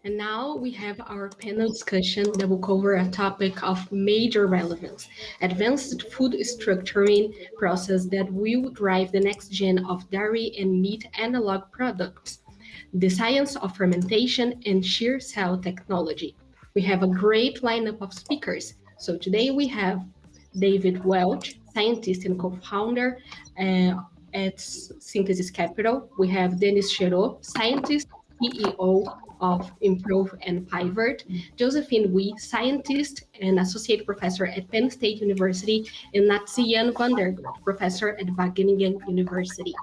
And now we have our panel discussion that will cover a topic of major relevance, advanced food structuring process that will drive the next gen of dairy and meat analog products, the science of fermentation and shear cell technology. We have a great lineup of speakers. So today we have David Welch, scientist and co-founder at Synthesis Capital. We have Denis Cherot, scientist, CEO of Improve and Pivot, Josephine Wei, scientist and associate professor at Penn State University, and Natsian van der Gut, professor at Wageningen University.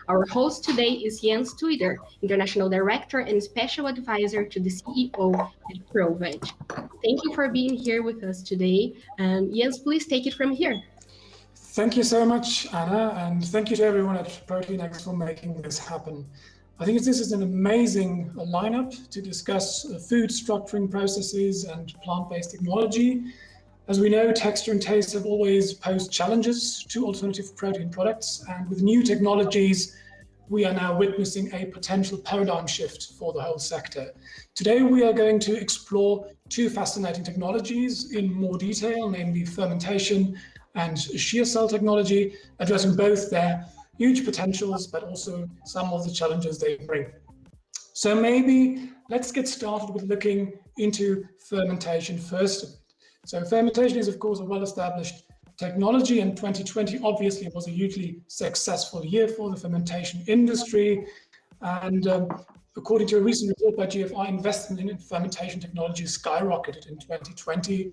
Our host today is Jens Twitter, international director and special advisor to the CEO at ProVeg. Thank you for being here with us today. Jens, please take it from here. Thank you so much, Anna, and thank you to everyone at ProteinX for making this happen. I think this is an amazing lineup to discuss food structuring processes and plant-based technology. As we know, texture and taste have always posed challenges to alternative protein products, and with new technologies, we are now witnessing a potential paradigm shift for the whole sector. Today, we are going to explore two fascinating technologies in more detail, namely fermentation and shear cell technology, addressing both their huge potentials, but also some of the challenges they bring. So maybe let's get started with looking into fermentation first. So fermentation is, of course, a well-established technology, and 2020 obviously was a hugely successful year for the fermentation industry. And according to a recent report by GFI, investment in fermentation technology skyrocketed in 2020,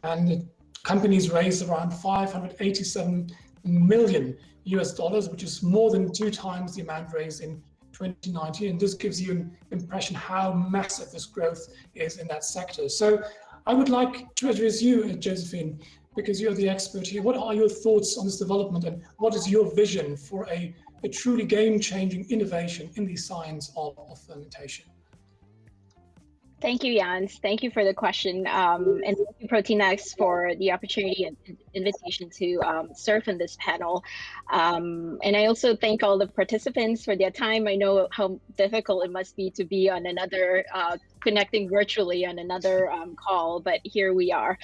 and companies raised around $587 million, which is more than 2 times the amount raised in 2019. And this gives you an impression how massive this growth is in that sector. So I would like to address you, Josephine, because you're the expert here. What are your thoughts on this development, and what is your vision for a truly game-changing innovation in the science of fermentation? Thank you, Jens. Thank you for the question. And thank you, ProteinX, for the opportunity and invitation to serve in this panel. And I also thank all the participants for their time. I know how difficult it must be to be on another connecting virtually on another call, but here we are.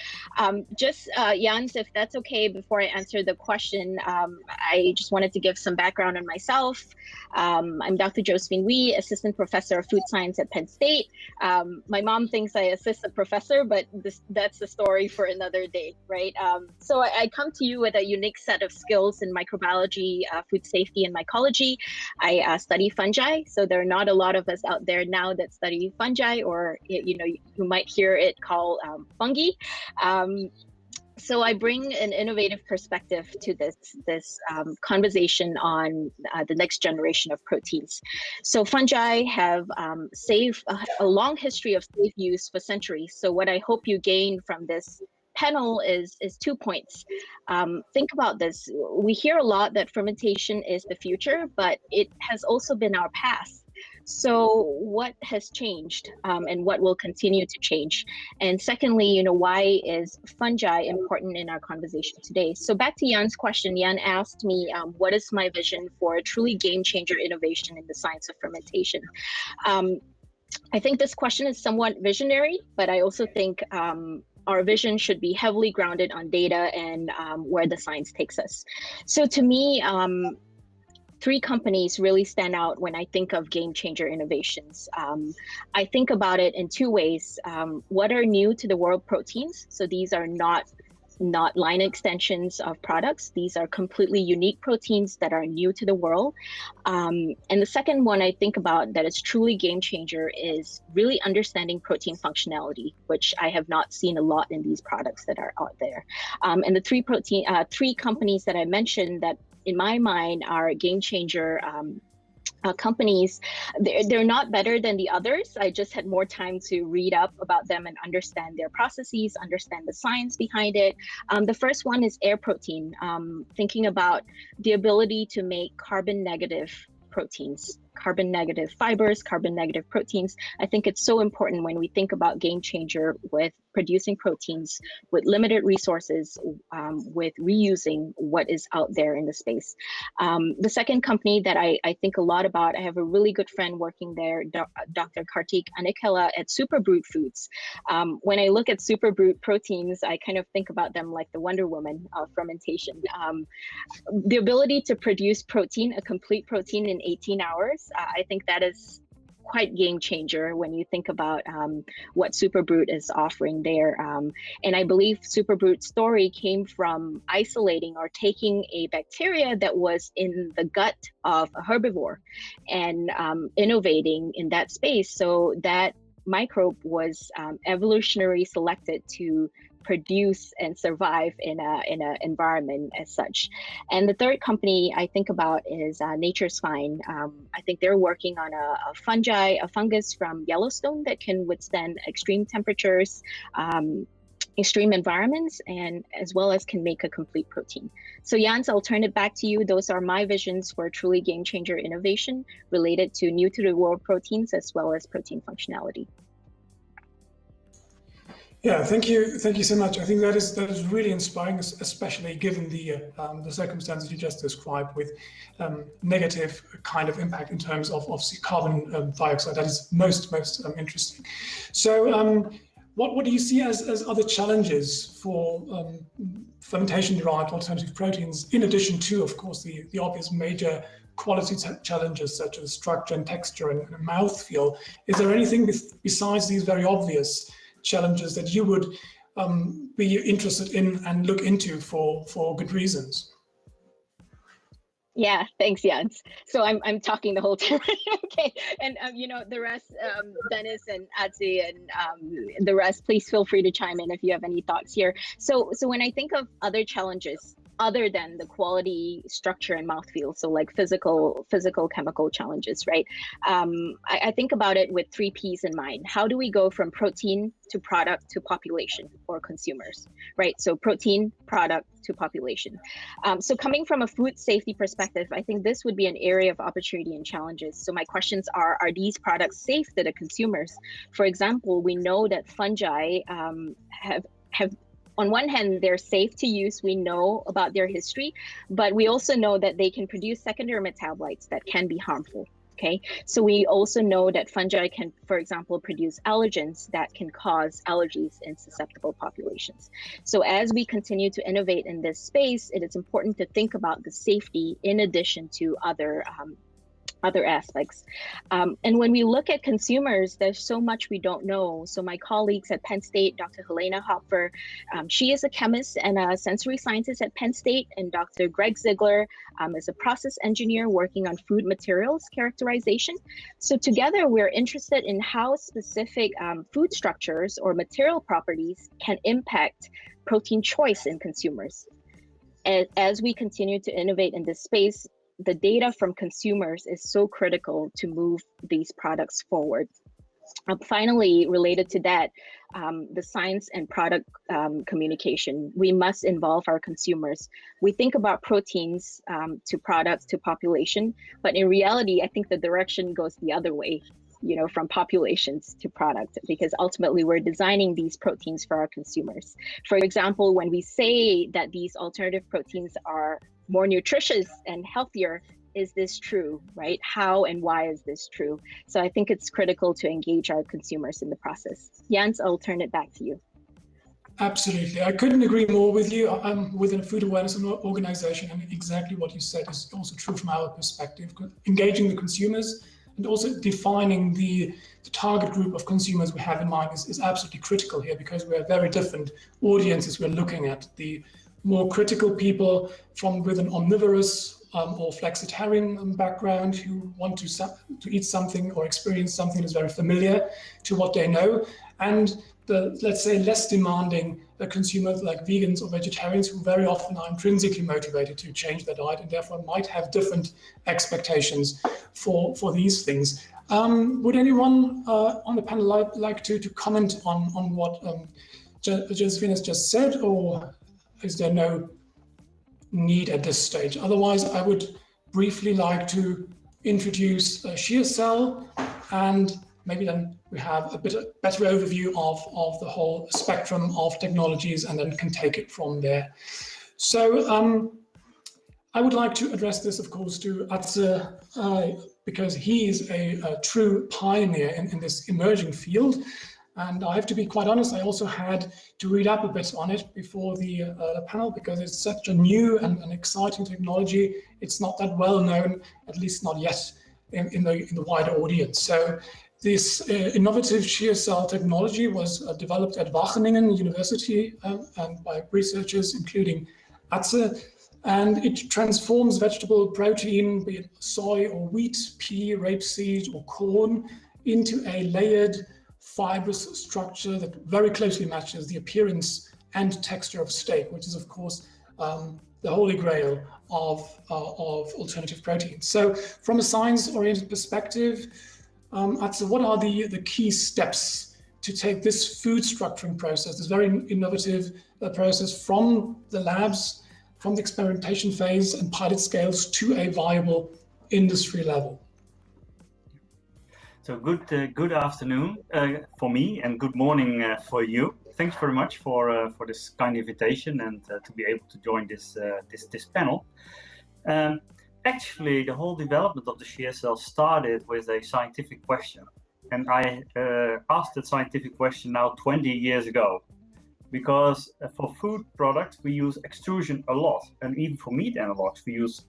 Jens, if that's okay, before I answer the question, I just wanted to give some background on myself. I'm Dr. Josephine Wei, assistant professor of food science at Penn State. My mom thinks I assist a professor, but that's the story for another day, right? So I come to you with a unique set of skills in microbiology, food safety, and mycology. I study fungi, so there are not a lot of us out there now that study fungi, or you might hear it called fungi. So I bring an innovative perspective to this conversation on the next generation of proteins. So fungi have a long history of safe use for centuries. So what I hope you gain from this panel is 2 points. Think about this. We hear a lot that fermentation is the future, but it has also been our past. So what has changed and what will continue to change? And secondly, why is fungi important in our conversation today? So back to Jan's question, Jan asked me, what is my vision for a truly game changer innovation in the science of fermentation? I think this question is somewhat visionary, but I also think our vision should be heavily grounded on data and where the science takes us. So to me, 3 companies really stand out when I think of game changer innovations. I think about it in 2 ways. What are new to the world proteins? So these are not line extensions of products. These are completely unique proteins that are new to the world. And the second one I think about that is truly game changer is really understanding protein functionality, which I have not seen a lot in these products that are out there. And the 3 companies that I mentioned that in my mind are game changer companies, they're not better than the others. I just had more time to read up about them and understand their processes, understand the science behind it. The first one is Air Protein, thinking about the ability to make carbon negative proteins, carbon negative fibers, carbon negative proteins. I think it's so important when we think about game changer with producing proteins with limited resources, with reusing what is out there in the space. The second company that I think a lot about, I have a really good friend working there, Dr. Kartik Anikela at Superbrute Foods. When I look at Superbrute proteins, I kind of think about them like the Wonder Woman of fermentation. The ability to produce protein, a complete protein in 18 hours, I think that is quite game changer when you think about what Superbrute is offering there. And I believe Superbrute's story came from isolating or taking a bacteria that was in the gut of a herbivore and innovating in that space. So that microbe was evolutionarily selected to produce and survive in a environment as such. And the third company I think about is Nature's Fine. I think they're working on a fungus from Yellowstone that can withstand extreme temperatures, extreme environments, and as well as can make a complete protein. So Jans, I'll turn it back to you. Those are my visions for truly game changer innovation related to new to the world proteins as well as protein functionality. Yeah, thank you so much. I think that is really inspiring, especially given the circumstances you just described with negative kind of impact in terms of carbon dioxide. That is most interesting. So, what do you see as other challenges for fermentation-derived alternative proteins, in addition to, of course, the obvious major quality challenges such as structure and texture and mouthfeel? Is there anything besides these very obvious challenges that you would be interested in and look into for good reasons? Yeah, thanks, Jans. So I'm talking the whole time. Okay, and you know, the rest, Dennis and Adzi and the rest, please feel free to chime in if you have any thoughts here. So when I think of other challenges other than the quality, structure, and mouthfeel, so like physical, chemical challenges, right? I think about it with 3 Ps in mind. How do we go from protein to product to population or consumers, right? So protein, product to population. So coming from a food safety perspective, I think this would be an area of opportunity and challenges. So my questions are these products safe to the consumers? For example, we know that fungi have on one hand, they're safe to use. We know about their history, but we also know that they can produce secondary metabolites that can be harmful. Okay, so we also know that fungi can, for example, produce allergens that can cause allergies in susceptible populations. So as we continue to innovate in this space, it is important to think about the safety in addition to other aspects. And when we look at consumers, there's so much we don't know. So my colleagues at Penn State, Dr. Helena Hopfer, she is a chemist and a sensory scientist at Penn State, and Dr. Greg Ziegler is a process engineer working on food materials characterization. So together we're interested in how specific food structures or material properties can impact protein choice in consumers. And as we continue to innovate in this space, the data from consumers is so critical to move these products forward. Finally, related to that, the science and product communication, we must involve our consumers. We think about proteins to products to population, but in reality, I think the direction goes the other way, you know, from populations to product, because ultimately we're designing these proteins for our consumers. For example, when we say that these alternative proteins are more nutritious and healthier, is this true, right? How and why is this true? So I think it's critical to engage our consumers in the process. Jans, I'll turn it back to you. Absolutely. I couldn't agree more with you. I'm within a food awareness organization, and exactly what you said is also true from our perspective. Engaging the consumers and also defining the target group of consumers we have in mind is absolutely critical here, because we have very different audiences we're looking at. The more critical people with an omnivorous or flexitarian background who want to eat something or experience something that's very familiar to what they know, and the, let's say, less demanding consumers like vegans or vegetarians, who very often are intrinsically motivated to change their diet and therefore might have different expectations for these things. Would anyone on the panel like to comment on what Josephine has just said, or is there no need at this stage? Otherwise, I would briefly like to introduce ShearCell and maybe then we have a better overview of the whole spectrum of technologies and then can take it from there. So I would like to address this, of course, to Atze, because he is a true pioneer in this emerging field. And I have to be quite honest, I also had to read up a bit on it before the panel, because it's such a new and exciting technology. It's not that well known, at least not yet in the wider audience. So this innovative shear cell technology was developed at Wageningen University and by researchers including Atze, and it transforms vegetable protein, be it soy or wheat, pea, rapeseed or corn, into a layered fibrous structure that very closely matches the appearance and texture of steak, which is of course the holy grail of alternative proteins. So from a science-oriented perspective, Atze, what are the key steps to take this food structuring process, this very innovative process from the labs, from the experimentation phase and pilot scales to a viable industry level? So good afternoon for me and good morning for you. Thanks very much for this kind invitation and to be able to join this panel. Actually, the whole development of the shear cell started with a scientific question, and I asked that scientific question now 20 years ago, because for food products we use extrusion a lot, and even for meat analogs we use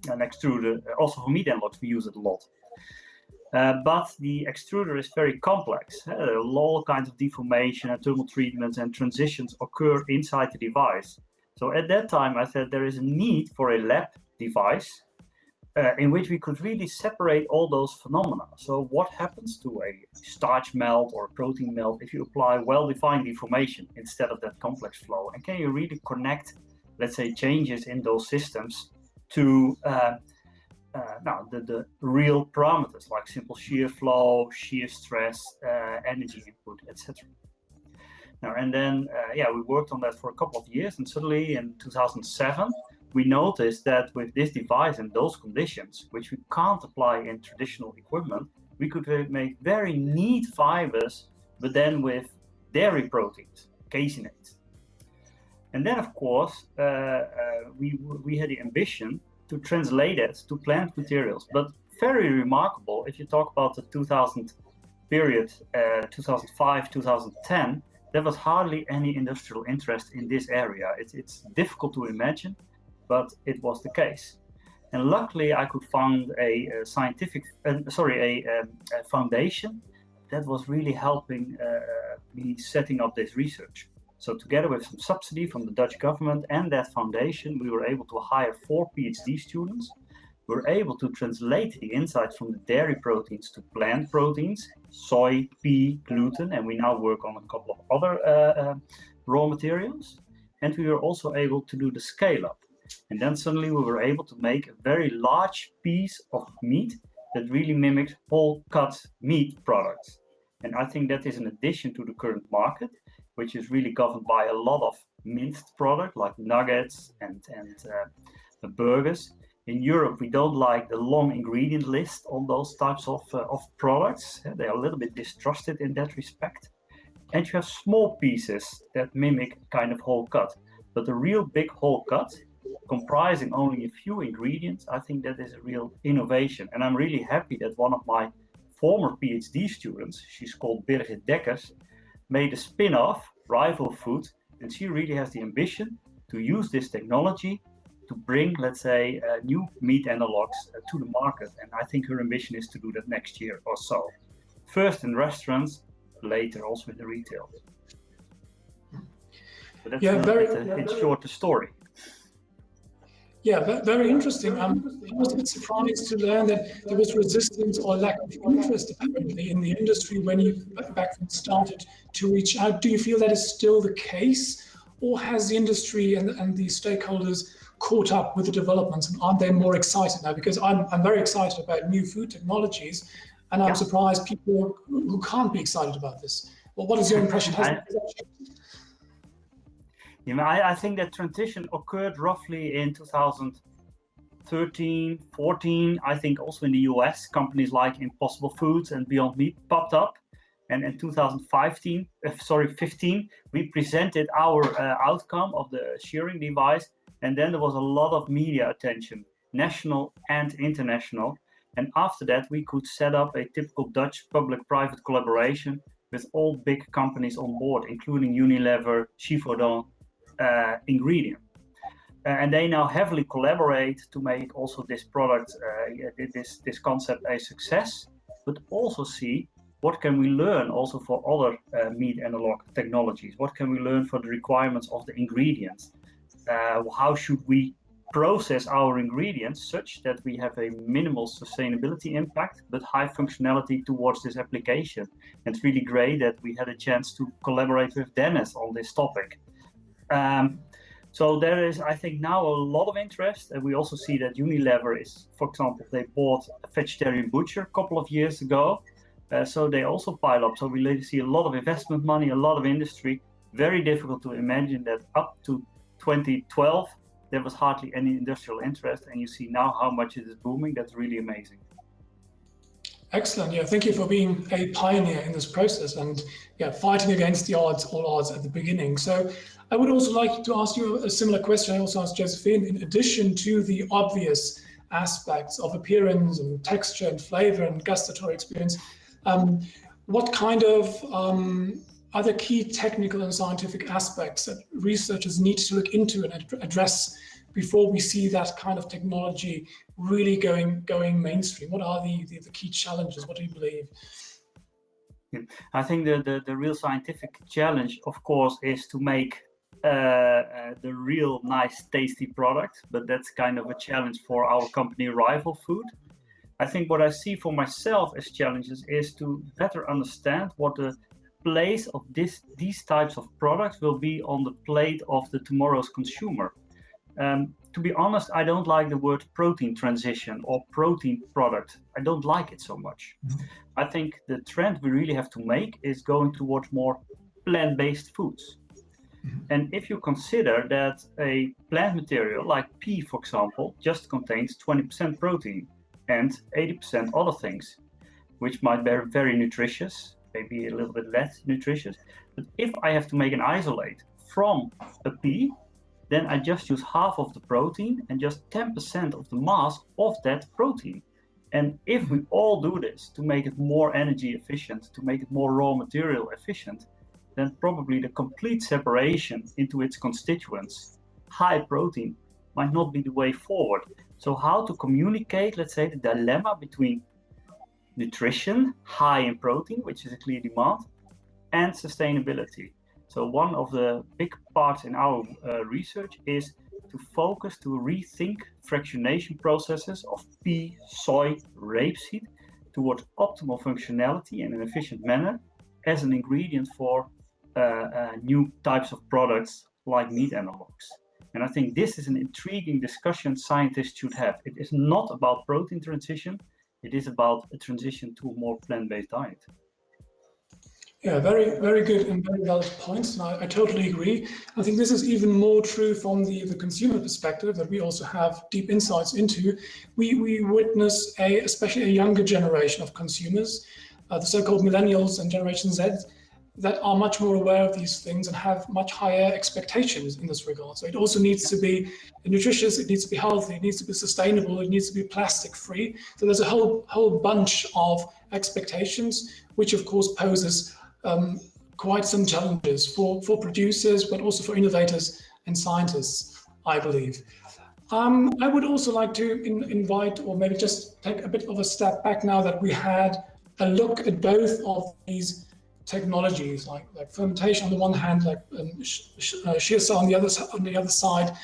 an extruder. Also for meat analogs we use it a lot. But the extruder is very complex. All kinds of deformation and thermal treatments and transitions occur inside the device. So at that time I said there is a need for a lab device in which we could really separate all those phenomena. So what happens to a starch melt or a protein melt if you apply well-defined deformation instead of that complex flow? And can you really connect, let's say, changes in those systems to the real parameters like simple shear flow, shear stress, energy input, etc. Now, and then, we worked on that for a couple of years, and suddenly in 2007, we noticed that with this device and those conditions, which we can't apply in traditional equipment, we could make very neat fibers, but then with dairy proteins, caseinates. And then, of course, we had the ambition to translate it to plant materials. But very remarkable, if you talk about the 2000 period, 2005, 2010, there was hardly any industrial interest in this area. It's difficult to imagine, but it was the case. And luckily, I could find a foundation that was really helping me setting up this research. So together with some subsidy from the Dutch government and that foundation, we were able to hire 4 PhD students. We were able to translate the insights from the dairy proteins to plant proteins, soy, pea, gluten, and we now work on a couple of other raw materials. And we were also able to do the scale up. And then suddenly we were able to make a very large piece of meat that really mimics whole cut meat products. And I think that is an addition to the current market, which is really governed by a lot of minced product like nuggets and burgers. In Europe, we don't like the long ingredient list on those types of products. They are a little bit distrusted in that respect. And you have small pieces that mimic kind of whole cut. But the real big whole cut, comprising only a few ingredients, I think that is a real innovation. And I'm really happy that one of my former PhD students, she's called Birgit Dekkers, made a spin-off, Rival Food, and she really has the ambition to use this technology to bring, let's say, new meat analogs to the market. And I think her ambition is to do that next year or so. First in restaurants, later also in the retail. So that's in short the story. Yeah, very interesting. I was a bit surprised to learn that there was resistance or lack of interest apparently in the industry when you back then started to reach out. Do you feel that is still the case, or has the industry and the stakeholders caught up with the developments, and aren't they more excited now? Because I'm very excited about new food technologies, and I'm surprised people who can't be excited about this. Well, what is your impression? I think that transition occurred roughly in 2010, 2013, 14, I think also in the US, companies like Impossible Foods and Beyond Meat popped up. And in 2015, we presented our outcome of the shearing device. And then there was a lot of media attention, national and international. And after that, we could set up a typical Dutch public-private collaboration with all big companies on board, including Unilever, Givaudan, Ingredient. And they now heavily collaborate to make also this product, this concept a success, but also see what can we learn also for other meat analog technologies? What can we learn for the requirements of the ingredients? How should we process our ingredients such that we have a minimal sustainability impact, but high functionality towards this application? And it's really great that we had a chance to collaborate with Dennis on this topic. So there is, I think, now a lot of interest, and we also see that Unilever is, for example, they bought a vegetarian butcher a couple of years ago, so they also pile up. So we see a lot of investment money, a lot of industry. Very difficult to imagine that up to 2012 there was hardly any industrial interest, and you see now how much it is booming. That's really amazing. Excellent. Yeah, thank you for being a pioneer in this process and fighting against the odds, all odds at the beginning. So I would also like to ask you a similar question I also asked Josephine. In addition to the obvious aspects of appearance and texture and flavor and gustatory experience, what kind of other key technical and scientific aspects that researchers need to look into and address before we see that kind of technology really going mainstream? What are the key challenges? What do you believe? I think the real scientific challenge, of course, is to make the real nice, tasty product, but that's kind of a challenge for our company Rival Food. I think what I see for myself as challenges is to better understand what the place of these types of products will be on the plate of the tomorrow's consumer. To be honest, I don't like the word protein transition or protein product. I don't like it so much. I think the trend we really have to make is going towards more plant-based foods. And if you consider that a plant material like pea, for example, just contains 20% protein and 80% other things, which might be very nutritious, maybe a little bit less nutritious. But if I have to make an isolate from a pea, then I just use half of the protein and just 10% of the mass of that protein. And if we all do this to make it more energy efficient, to make it more raw material efficient, then probably the complete separation into its constituents, high protein, might not be the way forward. So how to communicate, let's say, the dilemma between nutrition, high in protein, which is a clear demand, and sustainability. So one of the big parts in our research is to focus to rethink fractionation processes of pea, soy, rapeseed towards optimal functionality in an efficient manner as an ingredient for new types of products like meat analogs. And I think this is an intriguing discussion scientists should have. It is not about protein transition, it is about a transition to a more plant-based diet. Yeah, very, very good and very valid points, and I totally agree. I think this is even more true from the consumer perspective that we also have deep insights into. We witness especially a younger generation of consumers, the so-called millennials and Generation Z, that are much more aware of these things and have much higher expectations in this regard. So it also needs to be nutritious, it needs to be healthy, it needs to be sustainable, it needs to be plastic free. So there's a whole bunch of expectations, which of course poses quite some challenges for producers, but also for innovators and scientists, I believe. I would also like to invite, or maybe just take a bit of a step back now that we had a look at both of these technologies, like fermentation on the one hand, like shear cell on the other side.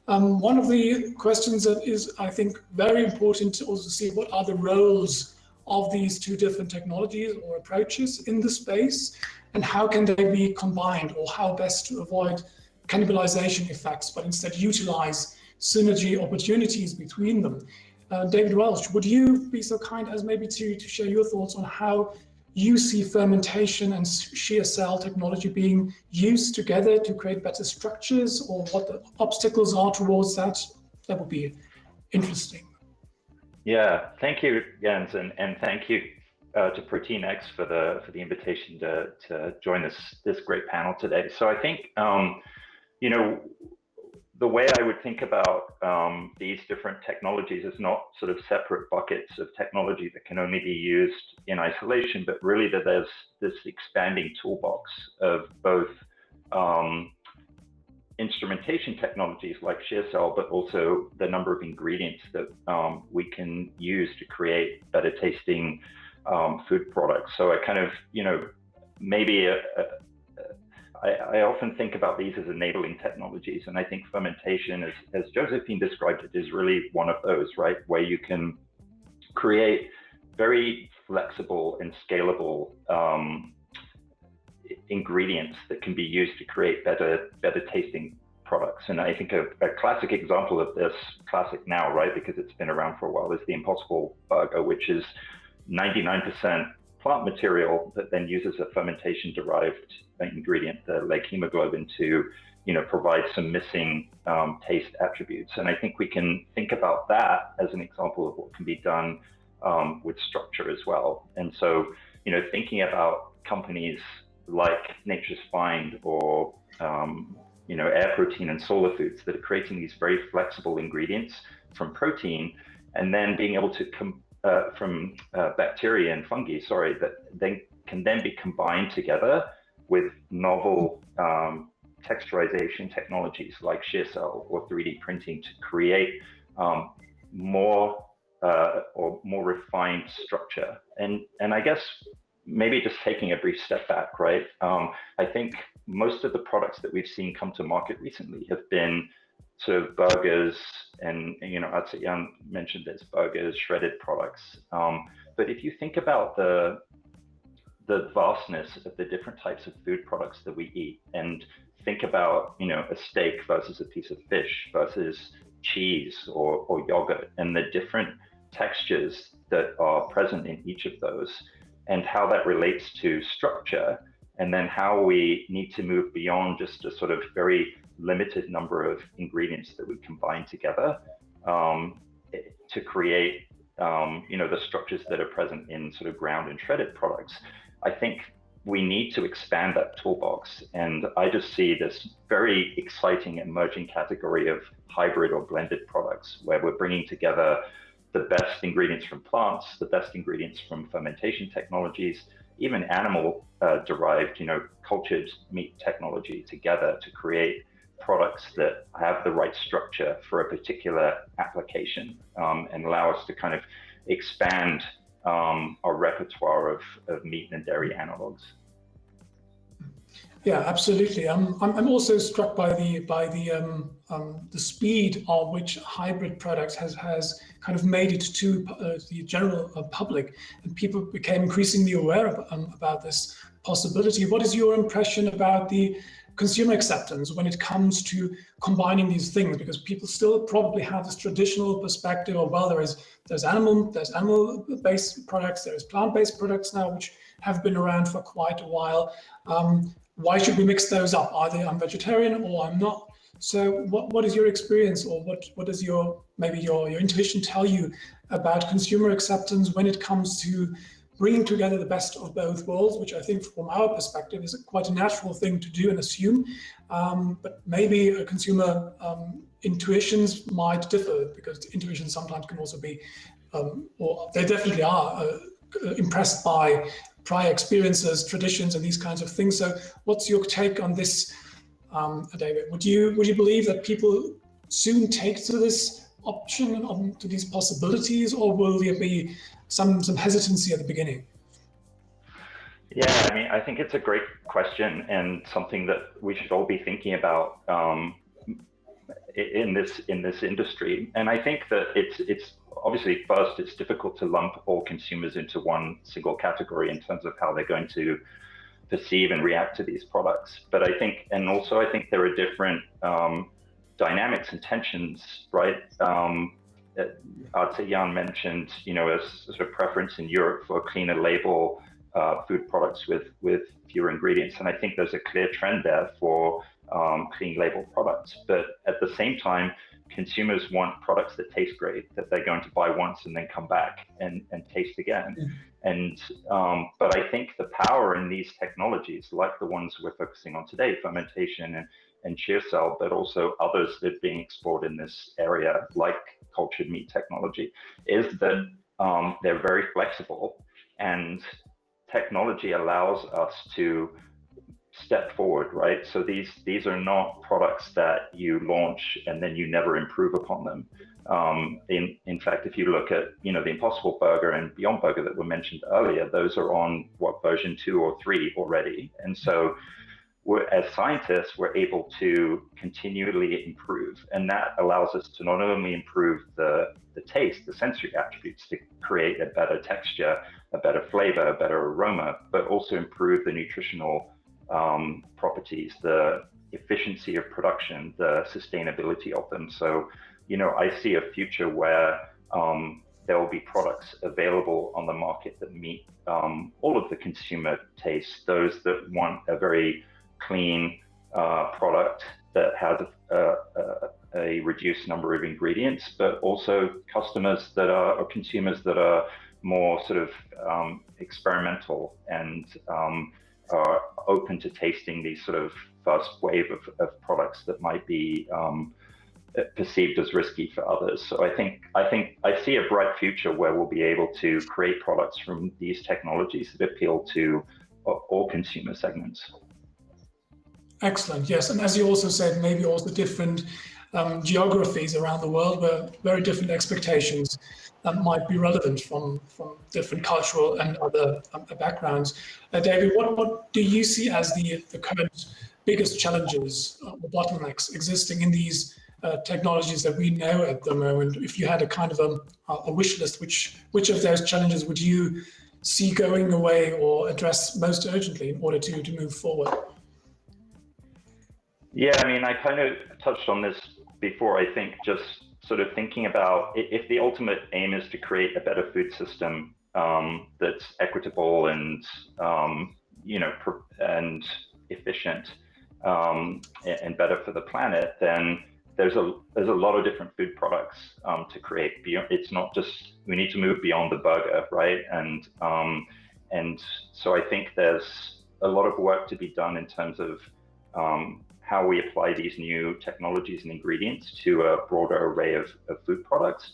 One of the questions that is, I think, very important to also see what are the roles of these two different technologies or approaches in the space, and how can they be combined, or how best to avoid cannibalization effects, but instead utilize synergy opportunities between them. David Welch, would you be so kind as maybe to share your thoughts on how you see fermentation and shear cell technology being used together to create better structures, or what the obstacles are towards that? That would be interesting. Yeah, thank you, Jens, and thank you to ProteinX for the invitation to join this great panel today. So I think you know, the way I would think about these different technologies is not sort of separate buckets of technology that can only be used in isolation, but really that there's this expanding toolbox of both instrumentation technologies like shear cell, but also the number of ingredients that we can use to create better tasting food products. So I kind of, you know, maybe I often think about these as enabling technologies, and I think fermentation, as Josephine described it, is really one of those, right? Where you can create very flexible and scalable ingredients that can be used to create better tasting products. And I think a classic example of this, classic now, right, because it's been around for a while, is the Impossible Burger, which is 99% plant material that then uses a fermentation-derived ingredient, the leg hemoglobin, to, you know, provide some missing taste attributes. And I think we can think about that as an example of what can be done with structure as well. And so, you know, thinking about companies like Nature's Find or you know, Air Protein and Solar Foods that are creating these very flexible ingredients from protein, and then being able to from bacteria and fungi, sorry, that then can then be combined together with novel texturization technologies like shear cell or 3D printing to create more or more refined structure. And I guess maybe just taking a brief step back, right? I think most of the products that we've seen come to market recently have been sort of burgers, and you know, Jan mentioned this, burgers, shredded products. But if you think about the vastness of the different types of food products that we eat, and think about, you know, a steak versus a piece of fish versus cheese or yogurt, and the different textures that are present in each of those, and how that relates to structure, and then how we need to move beyond just a sort of very limited number of ingredients that we combine together to create, you know, the structures that are present in sort of ground and shredded products. I think we need to expand that toolbox, and I just see this very exciting emerging category of hybrid or blended products, where we're bringing together the best ingredients from plants, the best ingredients from fermentation technologies, even animal derived, you know, cultured meat technology together to create products that have the right structure for a particular application, and allow us to kind of expand our repertoire of meat and dairy analogs. Yeah, absolutely. I'm also struck by the speed of which hybrid products has kind of made it to the general public, and people became increasingly aware about this possibility. What is your impression about the consumer acceptance when it comes to combining these things? Because people still probably have this traditional perspective of, well, there's animal-based products, there's plant-based products now, which have been around for quite a while. Why should we mix those up? Either I'm vegetarian or I'm not. So what is your experience, or what does your intuition tell you about consumer acceptance when it comes to bringing together the best of both worlds, which I think from our perspective is quite a natural thing to do and assume, but maybe a consumer intuitions might differ, because intuitions sometimes can also be, or they definitely are impressed by prior experiences, traditions, and these kinds of things. So what's your take on this, David? Would you believe that people soon take to this option, to these possibilities, or will there be some hesitancy at the beginning? Yeah, I mean, I think it's a great question, and something that we should all be thinking about in this industry. And I think that it's obviously, first, it's difficult to lump all consumers into one single category in terms of how they're going to perceive and react to these products. But I think, and also I think there are different dynamics and tensions, right? Jan mentioned, you know, a sort of preference in Europe for cleaner label food products with fewer ingredients. And I think there's a clear trend there for clean label products. But at the same time, consumers want products that taste great, that they're going to buy once and then come back and taste again. And but I think the power in these technologies, like the ones we're focusing on today, fermentation and shear cell, but also others that are being explored in this area, like cultured meat technology, is that they're very flexible, and technology allows us to step forward, right? So these are not products that you launch and then you never improve upon them. In fact, if you look at the Impossible Burger and Beyond Burger that were mentioned earlier, those are on version 2 or 3 already. And so as scientists, we're able to continually improve, and that allows us to not only improve the taste, the sensory attributes, to create a better texture, a better flavor, a better aroma, but also improve the nutritional properties, the efficiency of production, the sustainability of them. So, I see a future where there will be products available on the market that meet all of the consumer tastes, those that want a very clean product that has a reduced number of ingredients, but also customers that are, or consumers that are more sort of experimental and are open to tasting these sort of first wave of products that might be perceived as risky for others. So I see a bright future where we'll be able to create products from these technologies that appeal to all consumer segments. Excellent, yes. And as you also said, maybe also different geographies around the world where very different expectations might be relevant from different cultural and other backgrounds. David, what do you see as the current biggest challenges or bottlenecks existing in these technologies that we know at the moment? If you had a kind of a wish list, which of those challenges would you see going away or address most urgently in order to move forward? Yeah, I mean, I kind of touched on this before. I think just sort of thinking about if the ultimate aim is to create a better food system that's equitable and and efficient and better for the planet, then there's a lot of different food products to create. It's not just, we need to move beyond the burger, right? And so I think there's a lot of work to be done in terms of how we apply these new technologies and ingredients to a broader array of food products.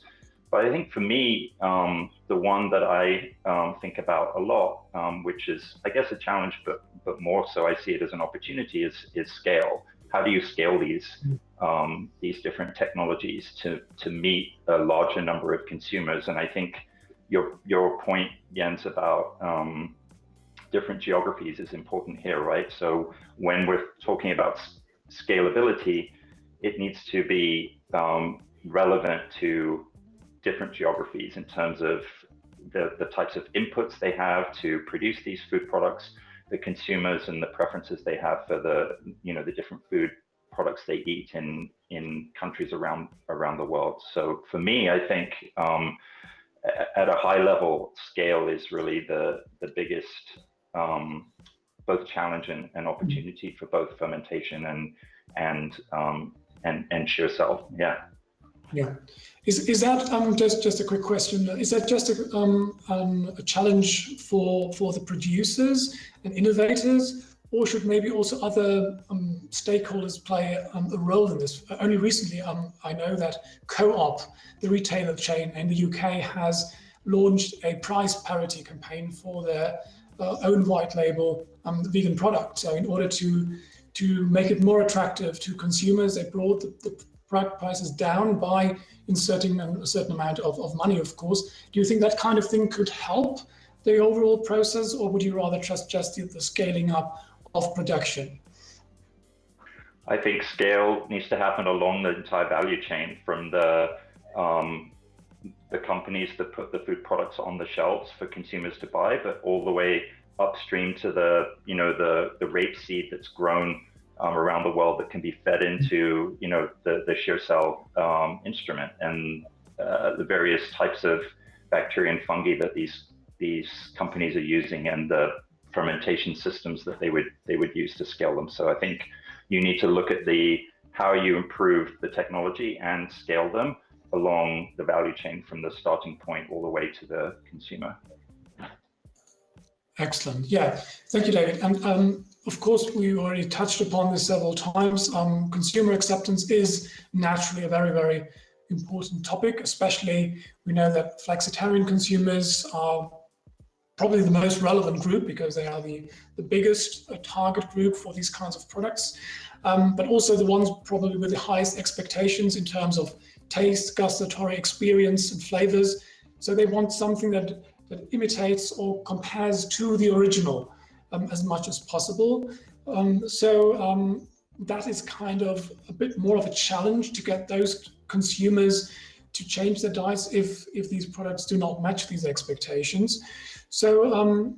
But I think for me, the one that I think about a lot, which is, I guess, a challenge, but more so I see it as an opportunity, is scale. How do you scale these different technologies to meet a larger number of consumers? And I think your point, Jens, about different geographies is important here, right? So when we're talking about scalability, it needs to be relevant to different geographies in terms of the types of inputs they have to produce these food products, the consumers and the preferences they have for the different food products they eat in countries around the world. So for me, I think at a high level, scale is really the biggest both challenge and opportunity for both fermentation and shear cell. Yeah. Yeah. Is that just a quick question? Is that just a challenge for the producers and innovators, or should maybe also other stakeholders play a role in this? Only recently, I know that Co-op, the retailer chain in the UK, has launched a price parity campaign for their own white label vegan product. So in order to make it more attractive to consumers, they brought the prices down by inserting a certain amount of money, of course. Do you think that kind of thing could help the overall process, or would you rather trust just the scaling up of production? I think scale needs to happen along the entire value chain, from the companies that put the food products on the shelves for consumers to buy, but all the way upstream to the rapeseed that's grown around the world that can be fed into the shear cell instrument, and the various types of bacteria and fungi that these companies are using, and the fermentation systems that they would use to scale them. So I think You need to look at how you improve the technology and scale them along the value chain from the starting point all the way to the consumer. Excellent. Yeah, thank you, David. And of course, we already touched upon this several times. Consumer acceptance is naturally a very, very important topic, especially we know that flexitarian consumers are probably the most relevant group because they are the biggest target group for these kinds of products, but also the ones probably with the highest expectations in terms of taste, gustatory experience and flavors. So they want something that imitates or compares to the original as much as possible. That is kind of a bit more of a challenge to get those consumers to change their diets if these products do not match these expectations. So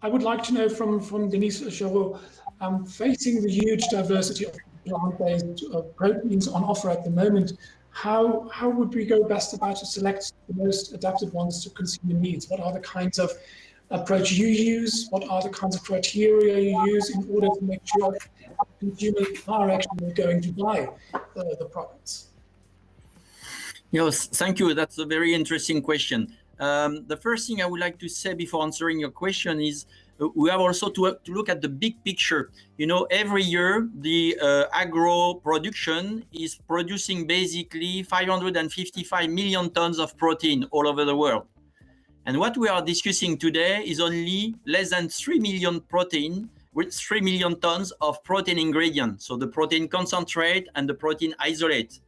I would like to know from Denise Chauveau, facing the huge diversity of plant-based proteins on offer at the moment, how would we go best about to select the most adapted ones to consumer needs? What are the kinds of approach you use? What are the kinds of criteria you use in order to make sure consumers are actually going to buy the products? Yes, thank you. That's a very interesting question. The first thing I would like to say before answering your question is we have also to look at the big picture. You know, every year the agro production is producing basically 555 million tons of protein all over the world. And what we are discussing today is only less than 3 million protein with 3 million tons of protein ingredients. So the protein concentrate and the protein isolate.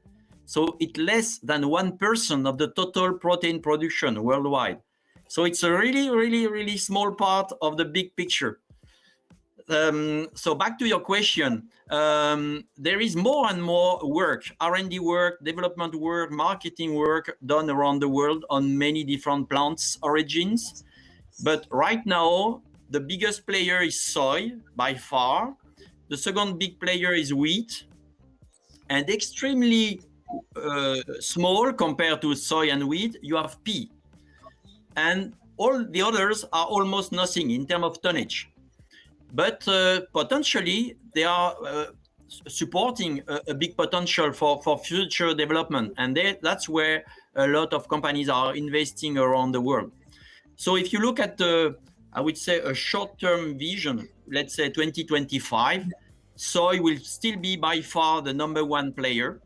So it's less than 1% of the total protein production worldwide. So it's a really, really, really small part of the big picture. So back to your question, there is more and more work, R&D work, development work, marketing work done around the world on many different plants origins. But right now, the biggest player is soy by far. The second big player is wheat, and extremely small compared to soy and wheat, you have pea. And all the others are almost nothing in terms of tonnage. But potentially, they are supporting a big potential for future development. And that's where a lot of companies are investing around the world. So if you look at I would say a short-term vision, let's say 2025, soy will still be by far the #1 player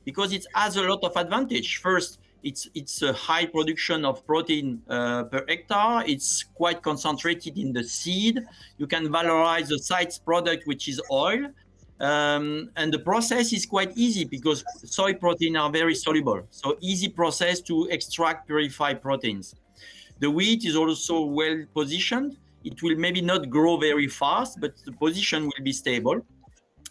because it has a lot of advantage. First, it's a high production of protein per hectare. It's quite concentrated in the seed. You can valorize the side product, which is oil. And the process is quite easy because soy protein are very soluble. So easy process to extract, purify proteins. The wheat is also well positioned. It will maybe not grow very fast, but the position will be stable.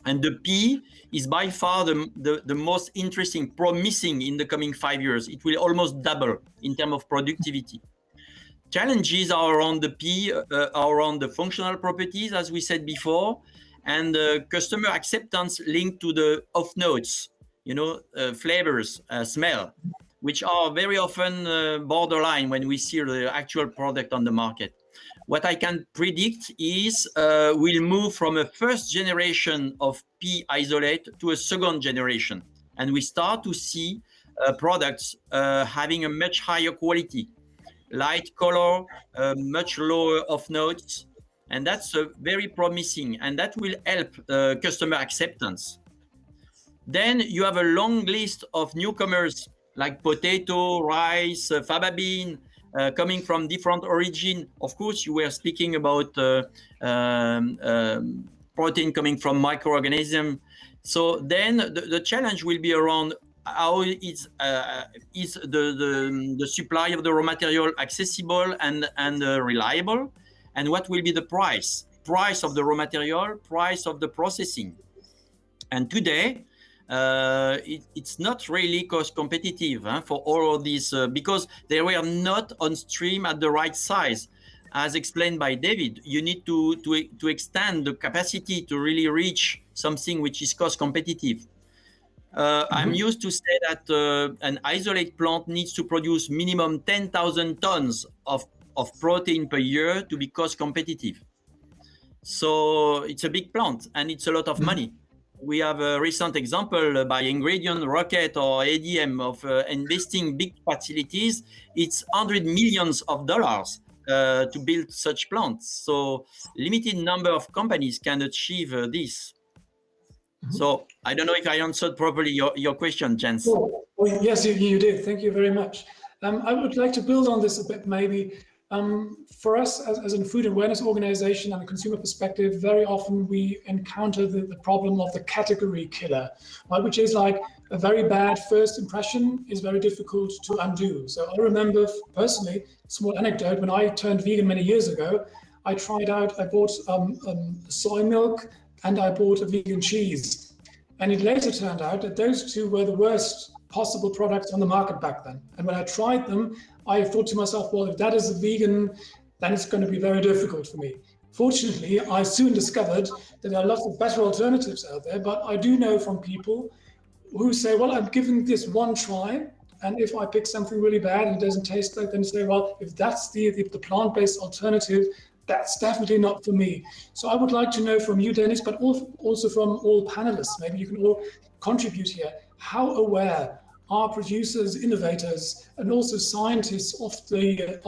And the pea is by far the most interesting, promising in the coming 5 years. It will almost double in terms of productivity. Challenges are around the pea, around the functional properties, as we said before, and customer acceptance linked to the off notes, flavors, smell, which are very often borderline when we see the actual product on the market. What I can predict is we'll move from a first generation of pea isolate to a second generation. And we start to see products having a much higher quality, light color, much lower off notes. And that's very promising. And that will help customer acceptance. Then you have a long list of newcomers like potato, rice, faba bean, coming from different origin. Of course, you were speaking about protein coming from microorganism. So then the challenge will be around how is the supply of the raw material accessible and reliable, and what will be the price of the raw material, price of the processing. And today, it's not really cost competitive for all of these because they were not on stream at the right size. As explained by David, you need to extend the capacity to really reach something which is cost competitive. I'm used to say that an isolate plant needs to produce minimum 10,000 tons of protein per year to be cost competitive. So it's a big plant and it's a lot of money. we have a recent example by Ingredient, Rocket, or ADM of investing big facilities. It's $100 million to build such plants. So limited number of companies can achieve this. So I don't know if I answered properly your question, Jens. Well, yes, you did. Thank you very much. I would like to build on this a bit, maybe. For us, as a food awareness organization and a consumer perspective, very often we encounter the problem of the category killer, right? Which is like a very bad first impression is very difficult to undo. So I remember personally, small anecdote, when I turned vegan many years ago, I bought soy milk and I bought a vegan cheese. And it later turned out that those two were the worst possible products on the market back then. And when I tried them, I thought to myself, well, if that is a vegan, then it's going to be very difficult for me. Fortunately, I soon discovered that there are lots of better alternatives out there, but I do know from people who say, well, I'm giving this one try, and if I pick something really bad and it doesn't taste like, then say, well, if that's the plant-based alternative, that's definitely not for me. So I would like to know from you, Dennis, but also from all panelists, maybe you can all contribute here. How aware are producers, innovators, and also scientists of the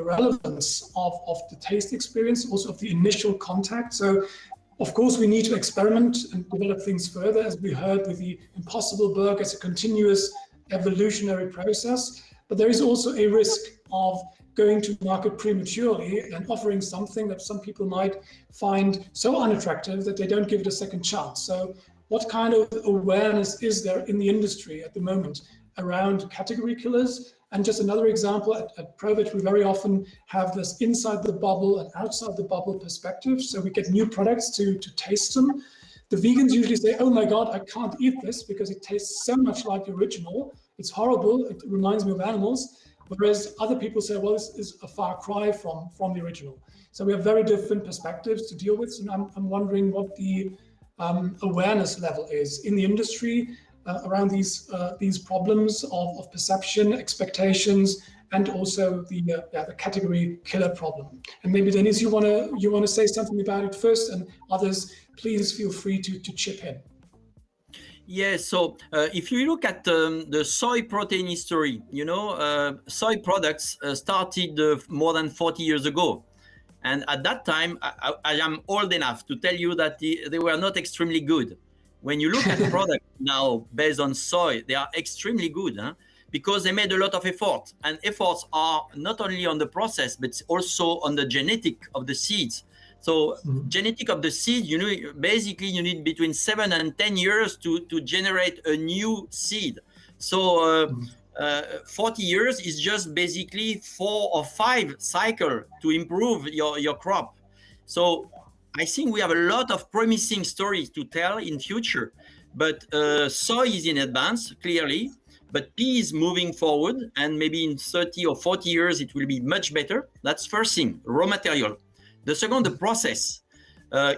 relevance of the taste experience, also of the initial contact? So, of course, we need to experiment and develop things further, as we heard with the Impossible Burger. It's a continuous evolutionary process, but there is also a risk of going to market prematurely and offering something that some people might find so unattractive that they don't give it a second chance. So what kind of awareness is there in the industry at the moment around category killers? And just another example, at ProVeg, we very often have this inside the bubble and outside the bubble perspective. So we get new products to taste them. The vegans usually say, oh my God, I can't eat this because it tastes so much like the original. It's horrible, it reminds me of animals. Whereas other people say, well, this is a far cry from the original. So we have very different perspectives to deal with. And I'm wondering what the awareness level is in the industry around these problems of perception, expectations, and also the category killer problem. And maybe Denise, you wanna say something about it first, and others, please feel free to chip in. Yes, so if you look at the soy protein history, soy products started more than 40 years ago. And at that time, I am old enough to tell you that they were not extremely good. When you look at products now based on soy, they are extremely good, because they made a lot of effort. And efforts are not only on the process, but also on the genetic of the seeds. So genetic of the seed, basically you need between 7 and 10 years to generate a new seed. So 40 years is just basically 4 or 5 cycles to improve your crop. So I think we have a lot of promising stories to tell in future, but soy is in advance, clearly, but pea is moving forward, and maybe in 30 or 40 years, it will be much better. That's first thing, raw material. The second, the process.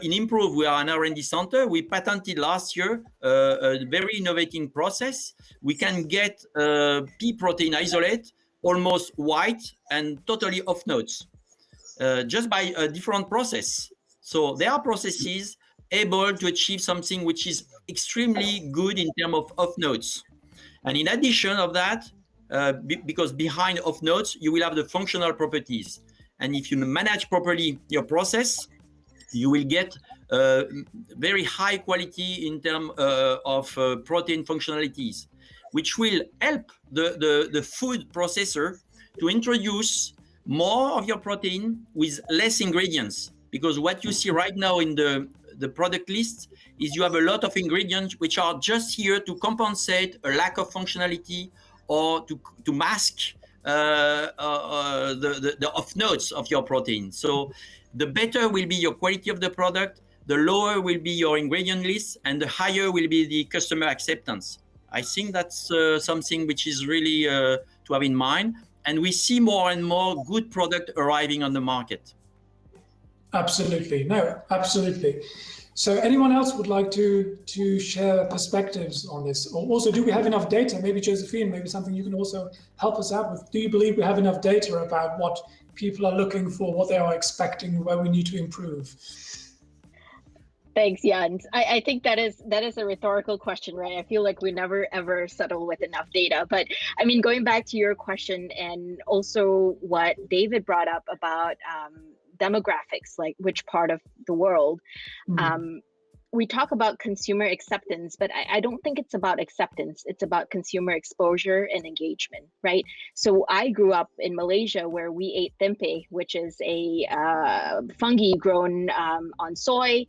In Improve, we are an R&D center. We patented last year a very innovating process. We can get pea protein isolate, almost white and totally off notes, just by a different process. So there are processes able to achieve something which is extremely good in terms of off notes. And in addition of that, because behind off notes, you will have the functional properties. And if you manage properly your process, you will get very high quality in terms of protein functionalities, which will help the food processor to introduce more of your protein with less ingredients. Because what you see right now in the product list is you have a lot of ingredients which are just here to compensate a lack of functionality or to mask the off notes of your protein. So the better will be your quality of the product, the lower will be your ingredient list, and the higher will be the customer acceptance. I think that's something which is really to have in mind. And we see more and more good product arriving on the market. Absolutely, no, absolutely. So anyone else would like to share perspectives on this? Or also, do we have enough data? Maybe Josephine, maybe something you can also help us out with. Do you believe we have enough data about what people are looking for, what they are expecting, where we need to improve? Thanks, Jens. I think that is a rhetorical question, right? I feel like we never ever settle with enough data. But I mean, going back to your question and also what David brought up about demographics, like which part of the world, we talk about consumer acceptance, but I don't think it's about acceptance. It's about consumer exposure and engagement, right? So I grew up in Malaysia where we ate tempeh, which is a fungi grown on soy.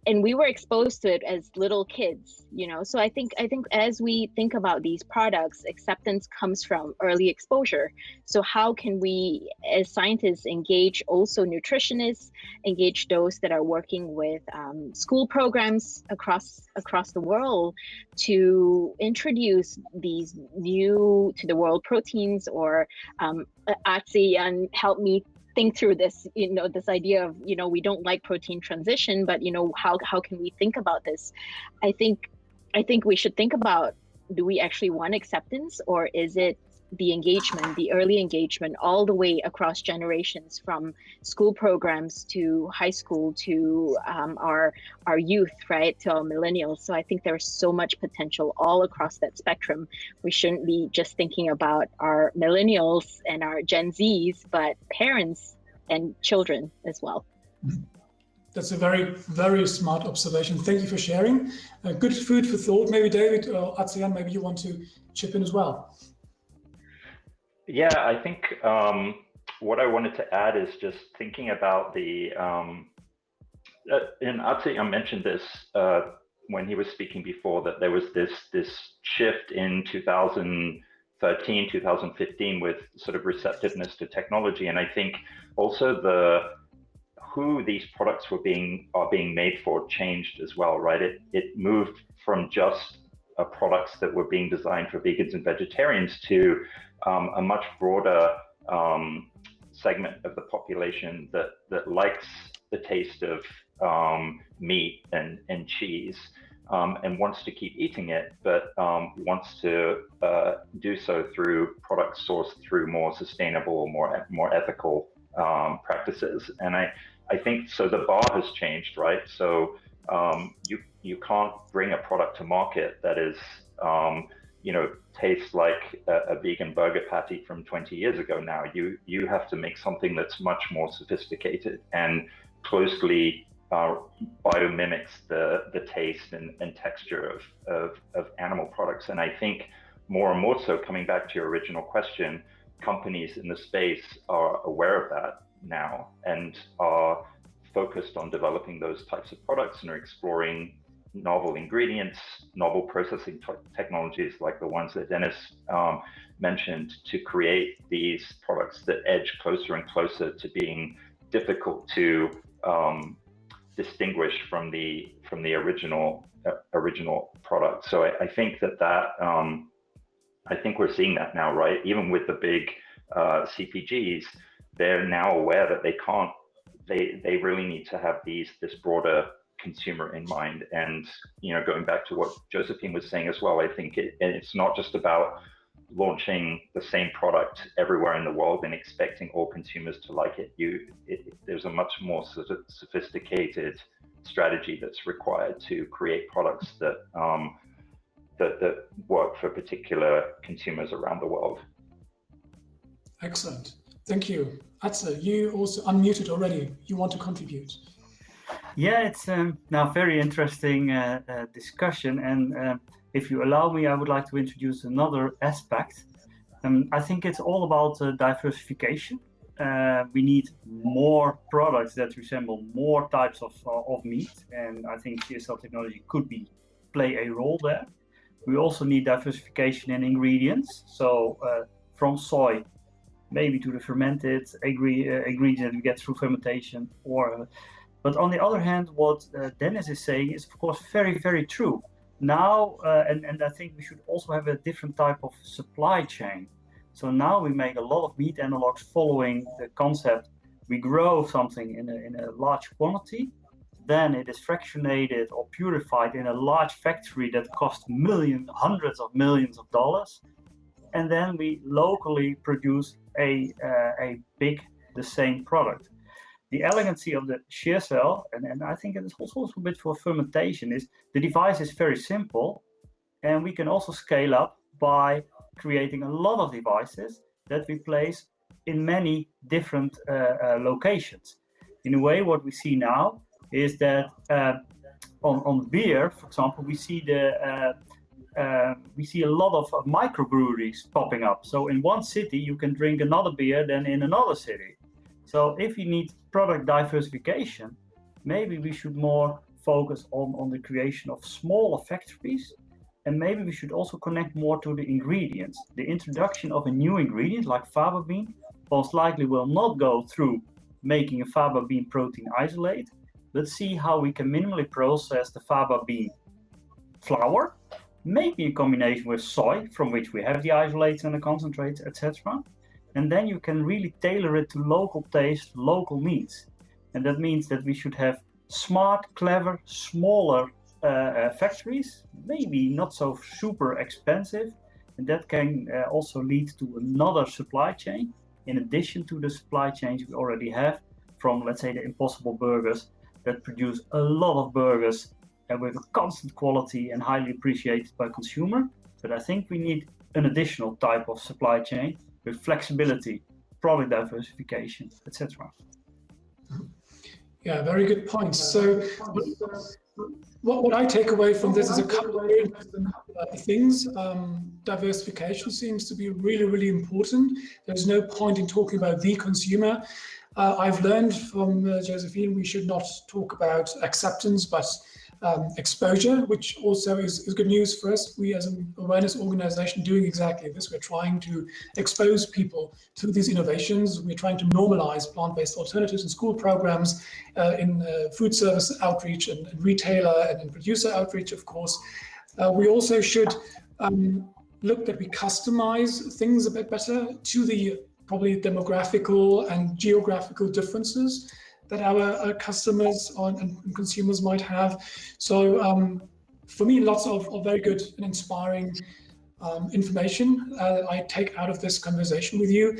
And we were exposed to it as little kids, you know. So I think as we think about these products, acceptance comes from early exposure. So how can we, as scientists, engage also nutritionists, engage those that are working with school programs across the world to introduce these new to the world proteins, or Atsi, and help me think through this, you know, this idea of, you know, we don't like protein transition, but, you know, how can we think about this? I think we should think about, do we actually want acceptance, or is it the engagement, the early engagement, all the way across generations, from school programs to high school to our youth, right, to our millennials. So I think there's so much potential all across that spectrum. We shouldn't be just thinking about our millennials and our Gen Zs, but parents and children as well. That's a very, very smart observation. Thank you for sharing. Good food for thought. Maybe David or Atzian, maybe you want to chip in as well. Yeah, I think what I wanted to add is just thinking about the, and Atzian mentioned this when he was speaking before, that there was this shift in 2013, 2015 with sort of receptiveness to technology. And I think also who these products are being made for changed as well, right? It moved from just products that were being designed for vegans and vegetarians to a much broader segment of the population that likes the taste of meat and cheese, and wants to keep eating it, but wants to do so through products sourced through more sustainable, more ethical practices. And I think so the bar has changed, right? So you can't bring a product to market that is you know, tastes like a vegan burger patty from 20 years ago now. You have to make something that's much more sophisticated and closely biomimics the taste and texture of animal products. And I think more and more so, coming back to your original question, companies in the space are aware of that now and are focused on developing those types of products and are exploring novel ingredients, novel processing technologies like the ones that Dennis mentioned, to create these products that edge closer and closer to being difficult to distinguish from the original product. So I think that I think we're seeing that now, right? Even with the big CPGs, they're now aware that they really need to have this broader consumer in mind. And, you know, going back to what Josephine was saying as well, I think it's not just about launching the same product everywhere in the world and expecting all consumers to like it. There's a much more sophisticated strategy that's required to create products that work for particular consumers around the world. Excellent. Thank you. Atze, you also unmuted already. You want to contribute? Yeah, it's now very interesting discussion, and if you allow me, I would like to introduce another aspect. I think it's all about diversification. We need more products that resemble more types of meat, and I think CSL technology could play a role there. We also need diversification in ingredients, so from soy maybe to the fermented ingredient we get through fermentation, but on the other hand, what Dennis is saying is of course very, very true. Now, and I think we should also have a different type of supply chain. So now we make a lot of meat analogs following the concept: we grow something in a large quantity, then it is fractionated or purified in a large factory that costs hundreds of millions of dollars, and then we locally produce the same product. the elegancy of the shear cell, and I think it's also a bit for fermentation, is the device is very simple, and we can also scale up by creating a lot of devices that we place in many different locations. In a way, what we see now is that on beer, for example, we see a lot of microbreweries popping up. So in one city, you can drink another beer than in another city. So if you need product diversification, maybe we should more focus on the creation of smaller factories, and maybe we should also connect more to the ingredients. The introduction of a new ingredient like faba bean most likely will not go through making a faba bean protein isolate, but see how we can minimally process the faba bean flour, maybe in combination with soy, from which we have the isolates and the concentrates, etc. And then you can really tailor it to local taste, local needs. And that means that we should have smart, clever, smaller factories, maybe not so super expensive, and that can also lead to another supply chain, in addition to the supply chains we already have from, let's say, the Impossible Burgers that produce a lot of burgers and with a constant quality and highly appreciated by consumer. But I think we need an additional type of supply chain with flexibility, product diversification, etc. Yeah, very good points. So what I take away from this is a couple of things. Diversification seems to be really, really important. There's no point in talking about the consumer. I've learned from Josephine, we should not talk about acceptance, but exposure, which also is good news for us. We as an awareness organization doing exactly this. We're trying to expose people to these innovations. We're trying to normalize plant-based alternatives in school programs, in food service outreach and retailer and producer outreach, of course. We also should look that we customize things a bit better to the probably demographical and geographical differences that our customers and consumers might have. So for me, lots of very good and inspiring information I take out of this conversation with you.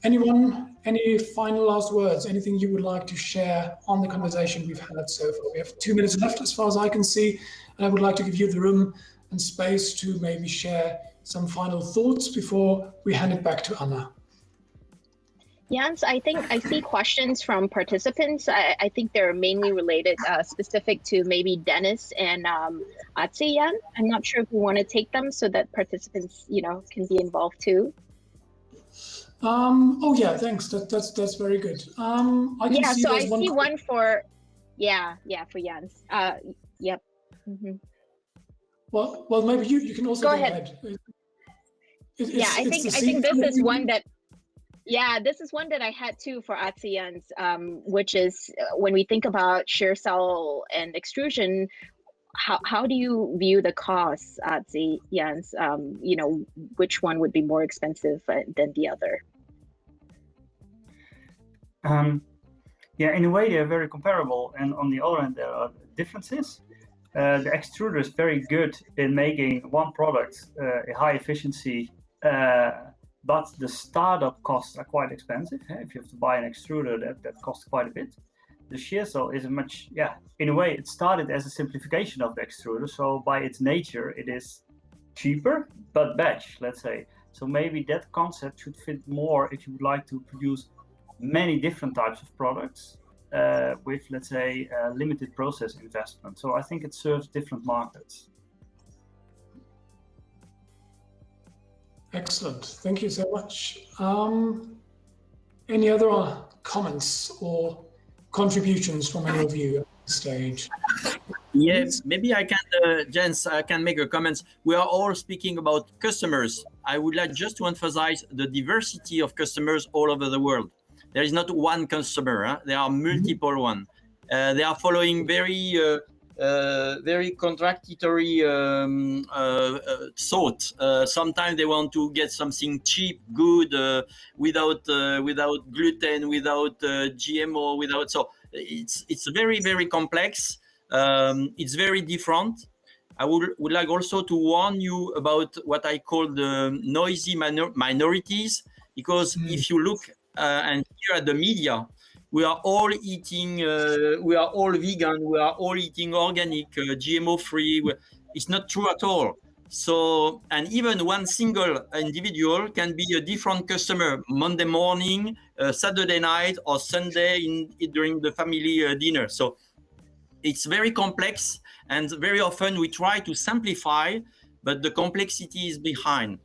Anyone, any final last words, anything you would like to share on the conversation we've had so far? We have 2 minutes left as far as I can see, and I would like to give you the room and space to maybe share some final thoughts before we hand it back to Anna. Jens, I think I see questions from participants. I think they're mainly related, specific to maybe Dennis and Jan. I'm not sure if we want to take them so that participants, can be involved too. Oh yeah, thanks. That's very good. I see one for, for Jens. Yep. Mm-hmm. Well, maybe you can also go ahead. I think this is one that. Yeah, this is one that I had too for Jens, which is when we think about shear cell and extrusion, how do you view the costs, Jens? Which one would be more expensive than the other? In a way, they're very comparable, and on the other hand, there are differences. The extruder is very good in making one product a high efficiency. But the startup costs are quite expensive. If you have to buy an extruder, that costs quite a bit. The shear cell is in a way, it started as a simplification of the extruder. So by its nature, it is cheaper, but batch, let's say. So maybe that concept should fit more if you would like to produce many different types of products with, let's say, limited process investment. So I think it serves different markets. Excellent. Thank you so much. Any other comments or contributions from any of you at this stage? Yes, maybe I can, Jens, I can make a comment. We are all speaking about customers. I would like just to emphasize the diversity of customers all over the world. There is not one customer, there are multiple ones. They are following very contradictory thought. Sometimes they want to get something cheap, good, without gluten, without GMO, so it's very, very complex. It's very different. I would like also to warn you about what I call the noisy minorities, because if you look and hear at the media, we are all eating, we are all vegan, we are all eating organic, GMO free. It's not true at all. So, and even one single individual can be a different customer Monday morning, Saturday night, or Sunday during the family dinner. So it's very complex, and very often we try to simplify, but the complexity is behind.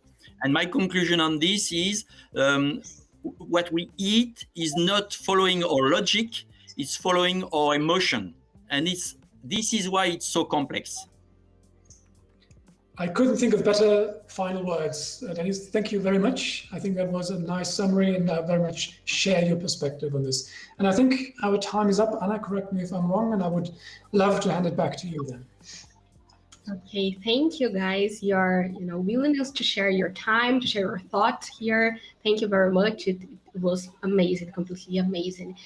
And my conclusion on this is what we eat is not following our logic, it's following our emotion. And this is why it's so complex. I couldn't think of better final words. Dennis, thank you very much. I think that was a nice summary, and I very much share your perspective on this. And I think our time is up. Anna, correct me if I'm wrong, and I would love to hand it back to you then. Okay, thank you guys. Your willingness to share your time, to share your thoughts here. Thank you very much. It was amazing, completely amazing.